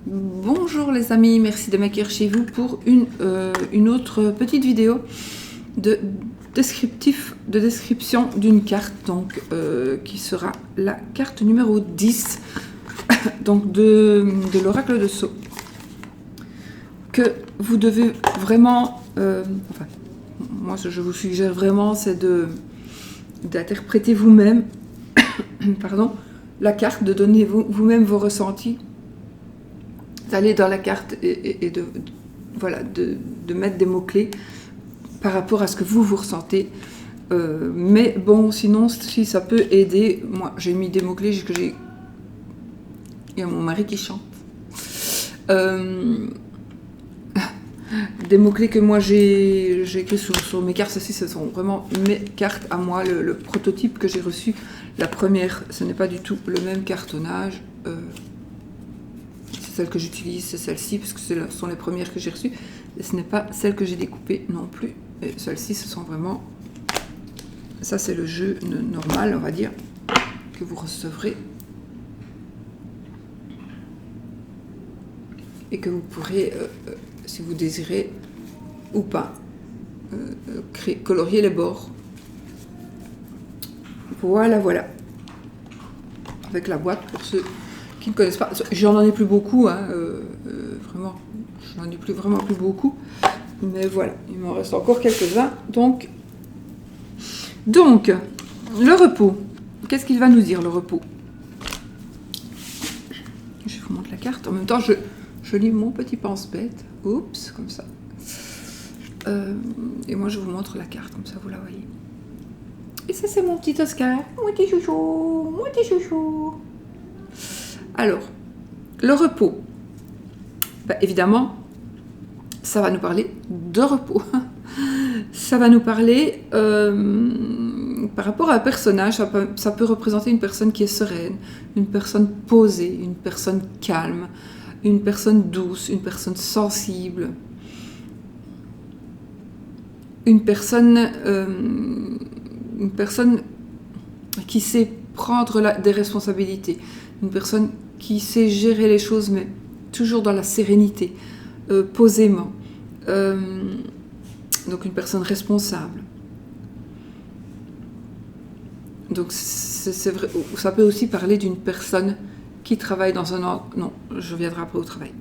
Bonjour les amis, merci de m'accueillir chez vous pour une autre petite vidéo de description d'une carte, donc qui sera la carte numéro 10 donc de l'oracle de Sceaux, que vous devez vraiment, enfin, moi je vous suggère vraiment, c'est d'interpréter vous-même pardon, la carte, de donner vous-même vos ressentis, d'aller dans la carte et de mettre des mots-clés par rapport à ce que vous ressentez. Mais bon, sinon, si ça peut aider, moi j'ai mis des mots-clés que j'ai... Il y a mon mari qui chante. Des mots-clés que moi j'ai écrit sur mes cartes. Ceci, ce sont vraiment mes cartes à moi, le prototype que j'ai reçu. La première, ce n'est pas du tout le même cartonnage. C'est celle que j'utilise, c'est celle-ci, parce que ce sont les premières que j'ai reçues. Et ce n'est pas celle que j'ai découpée non plus. Et celles-ci, ce sont vraiment... Ça, c'est le jeu normal, on va dire, que vous recevrez. Et que vous pourrez, si vous désirez ou pas, colorier les bords. Voilà, voilà. Avec la boîte, pour ceux qui ne connaissent pas. J'en ai plus beaucoup, hein, vraiment. J'en ai vraiment plus beaucoup. Mais voilà, il m'en reste encore quelques-uns. Donc, le repos. Qu'est-ce qu'il va nous dire, le repos? Je vous montre la carte. En même temps, je lis mon petit pense-bête. Oups, comme ça. Et moi, je vous montre la carte, comme ça, vous la voyez. Et ça, c'est mon petit Oscar. Mon petit chouchou. Mon petit chouchou. Alors, le repos. Ben, évidemment, ça va nous parler de repos. Ça va nous parler par rapport à un personnage. Ça peut représenter une personne qui est sereine, une personne posée, une personne calme, une personne douce, une personne sensible, une personne qui sait prendre des responsabilités, une personne qui sait gérer les choses, mais toujours dans la sérénité, posément. Donc une personne responsable. Donc c'est vrai, ça peut aussi parler d'une personne qui travaille dans un endroit... Non, je viendrai après au travail.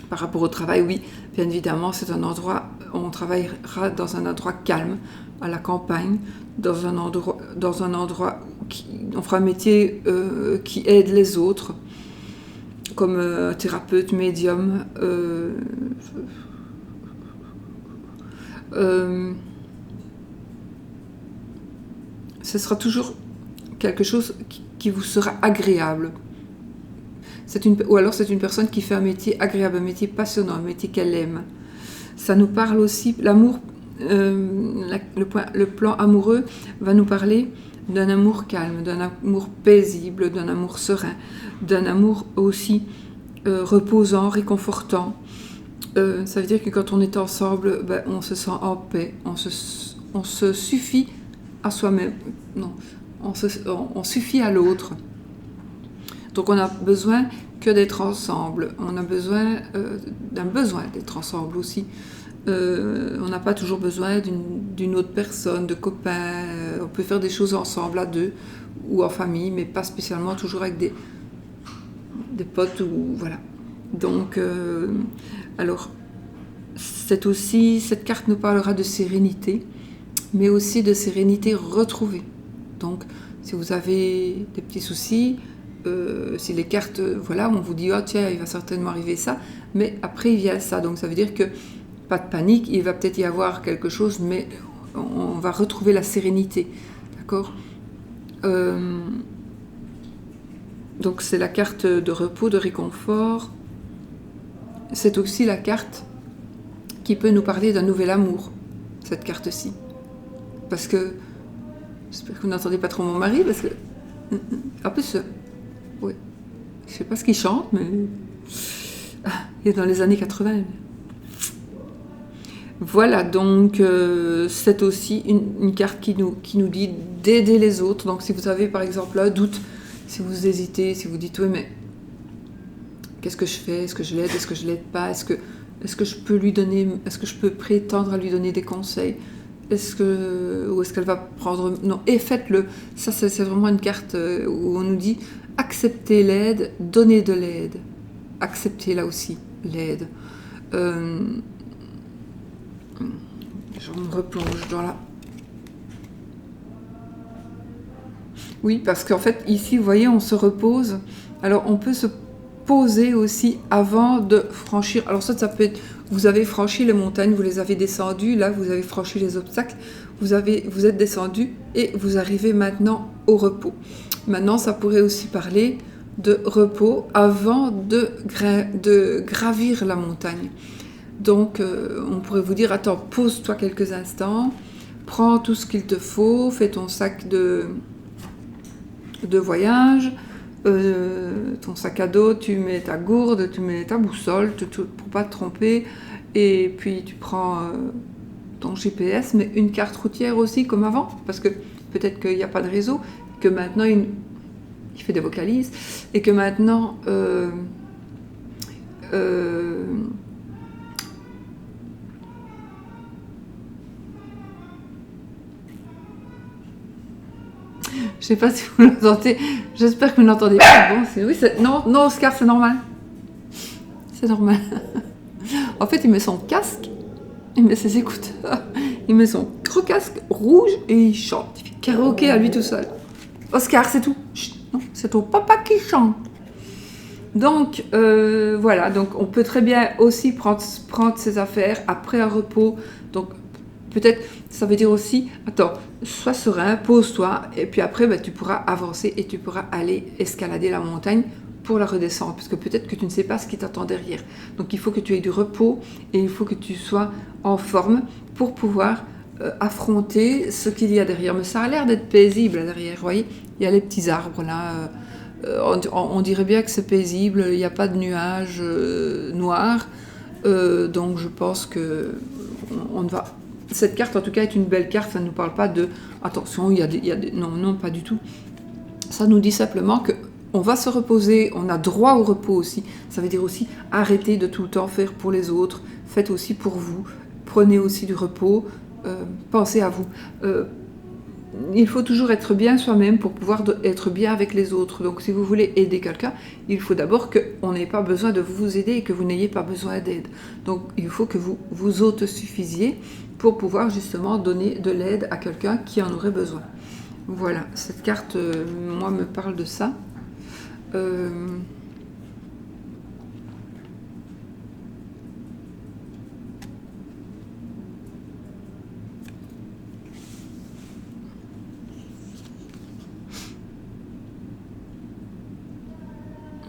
Par rapport au travail, oui, bien évidemment, c'est un endroit, on travaillera dans un endroit calme, à la campagne, dans un endroit on fera un métier qui aide les autres, comme thérapeute, médium, ce sera toujours quelque chose qui vous sera agréable. Ou alors c'est une personne qui fait un métier agréable, un métier passionnant, un métier qu'elle aime. Ça nous parle aussi, l'amour, le plan amoureux va nous parler d'un amour calme, d'un amour paisible, d'un amour serein, d'un amour aussi reposant, réconfortant. Ça veut dire que quand on est ensemble, ben, on se sent en paix, on se suffit à soi-même, non, on suffit à l'autre. Donc on a besoin que d'être ensemble, on a besoin d'un besoin d'être ensemble aussi. On n'a pas toujours besoin d'une autre personne, de copains, on peut faire des choses ensemble à deux ou en famille, mais pas spécialement toujours avec des potes ou voilà. Donc, alors, cette carte nous parlera de sérénité, mais aussi de sérénité retrouvée. Donc, si vous avez des petits soucis, si les cartes, voilà, on vous dit, oh tiens, il va certainement arriver ça, mais après il vient ça, donc ça veut dire que pas de panique, il va peut-être y avoir quelque chose, mais on va retrouver la sérénité, d'accord? Donc c'est la carte de repos, de réconfort. C'est aussi la carte qui peut nous parler d'un nouvel amour, cette carte-ci. Parce que, j'espère que vous n'entendez pas trop mon mari, parce que, en plus, oui, je ne sais pas ce qu'il chante, mais il est dans les années 80. Voilà, donc c'est aussi une carte qui nous dit d'aider les autres. Donc si vous avez par exemple un doute, si vous hésitez, si vous dites oui mais qu'est-ce que je fais? Est-ce que je l'aide? Est-ce que je l'aide pas? Est-ce que je peux lui donner, est-ce que je peux prétendre à lui donner des conseils? Ou est-ce qu'elle va prendre... Non, et faites-le. Ça, c'est vraiment une carte où on nous dit accepter l'aide, donner de l'aide. Accepter là aussi l'aide. Je me replonge dans la... Oui, parce qu'en fait, ici, vous voyez, on se repose. Alors, on peut se poser aussi avant de franchir. Alors ça peut être... Vous avez franchi les montagnes, vous les avez descendues. Là, vous avez franchi les obstacles. Vous êtes descendu et vous arrivez maintenant au repos. Maintenant, ça pourrait aussi parler de repos avant de gravir la montagne. Donc, on pourrait vous dire, attends, pose-toi quelques instants, prends tout ce qu'il te faut, fais ton sac de voyage, ton sac à dos, tu mets ta gourde, tu mets ta boussole, pour pas te tromper, et puis tu prends ton GPS, mais une carte routière aussi, comme avant, parce que peut-être qu'il n'y a pas de réseau, que maintenant, il fait des vocalises, et que maintenant... je sais pas si vous l'entendez, j'espère que vous l'entendez pas. Bon, oui, non, Oscar, c'est normal. C'est normal. En fait, il met son casque, il met ses écouteurs, il met son gros casque rouge et il chante. Il fait karaoké à lui tout seul. Oscar, c'est tout. Chut, non, c'est ton papa qui chante. Donc, voilà. Donc, on peut très bien aussi prendre ses affaires après un repos. Donc, peut-être, ça veut dire aussi, attends, sois serein, pose-toi, et puis après, tu pourras avancer et tu pourras aller escalader la montagne pour la redescendre, parce que peut-être que tu ne sais pas ce qui t'attend derrière. Donc, il faut que tu aies du repos et il faut que tu sois en forme pour pouvoir affronter ce qu'il y a derrière. Mais ça a l'air d'être paisible derrière, vous voyez, il y a les petits arbres là, on dirait bien que c'est paisible, il n'y a pas de nuages noirs, donc je pense que on ne va... Cette carte, en tout cas, est une belle carte. Ça ne nous parle pas de... Attention, il y a des... Non, pas du tout. Ça nous dit simplement qu'on va se reposer, on a droit au repos aussi. Ça veut dire aussi arrêtez de tout le temps faire pour les autres. Faites aussi pour vous. Prenez aussi du repos. Pensez à vous. Il faut toujours être bien soi-même pour pouvoir être bien avec les autres. Donc, si vous voulez aider quelqu'un, il faut d'abord qu'on n'ait pas besoin de vous aider et que vous n'ayez pas besoin d'aide. Donc, il faut que vous vous autosuffisiez pour pouvoir justement donner de l'aide à quelqu'un qui en aurait besoin. Voilà, cette carte, moi, me parle de ça.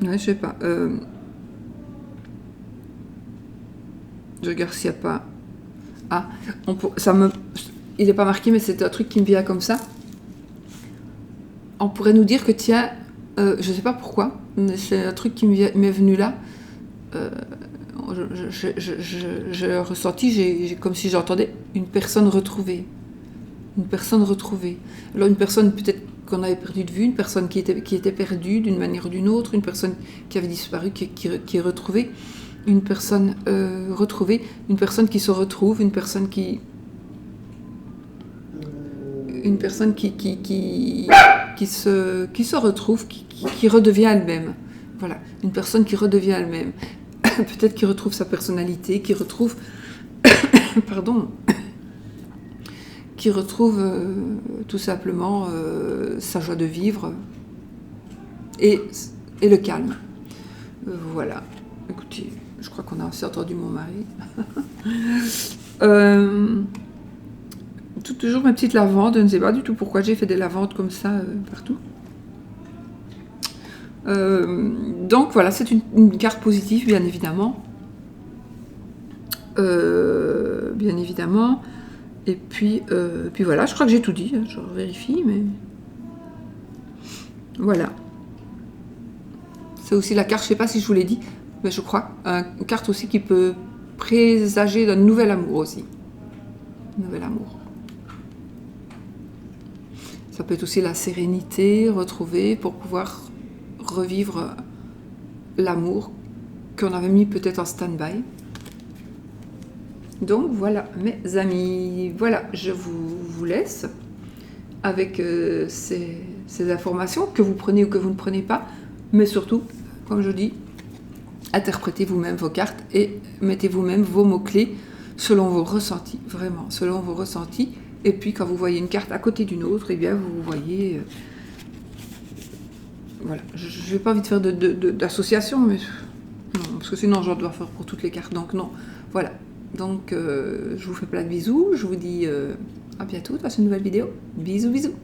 Ouais, je sais pas. Je regarde s'il n'y a pas... Ah, il n'est pas marqué, mais c'est un truc qui me vient comme ça. On pourrait nous dire que tiens, je ne sais pas pourquoi, mais c'est un truc qui m'est venu là. J'ai ressenti, comme si j'entendais une personne retrouvée. Une personne retrouvée. Alors une personne peut-être qu'on avait perdu de vue, une personne qui était perdue d'une manière ou d'une autre, une personne qui avait disparu, qui est retrouvée. Une personne retrouvée, une personne qui se retrouve, une personne qui se retrouve, qui redevient elle-même. Voilà, une personne qui redevient elle-même. Peut-être qui retrouve sa personnalité, qui retrouve, pardon, qui retrouve tout simplement sa joie de vivre et le calme. Voilà. Écoutez, je crois qu'on a assez entendu mon mari. Toujours ma petite lavande, je ne sais pas du tout pourquoi j'ai fait des lavandes comme ça partout. Donc voilà, c'est une carte positive, bien évidemment. Bien évidemment. Et puis voilà, je crois que j'ai tout dit, hein, je vérifie, mais... Voilà. C'est aussi la carte, je ne sais pas si je vous l'ai dit, mais je crois, une carte aussi qui peut présager d'un nouvel amour aussi. Nouvel amour. Ça peut être aussi la sérénité retrouvée pour pouvoir revivre l'amour qu'on avait mis peut-être en stand-by. Donc voilà mes amis, voilà, je vous laisse avec ces informations que vous prenez ou que vous ne prenez pas, mais surtout, comme je dis, interprétez vous-même vos cartes et mettez vous-même vos mots-clés selon vos ressentis, vraiment, selon vos ressentis. Et puis quand vous voyez une carte à côté d'une autre, eh bien vous voyez... voilà, je n'ai pas envie de faire d'association, mais non, parce que sinon je dois faire pour toutes les cartes, donc non, voilà. Donc je vous fais plein de bisous, je vous dis à bientôt dans une nouvelle vidéo. Bisous bisous.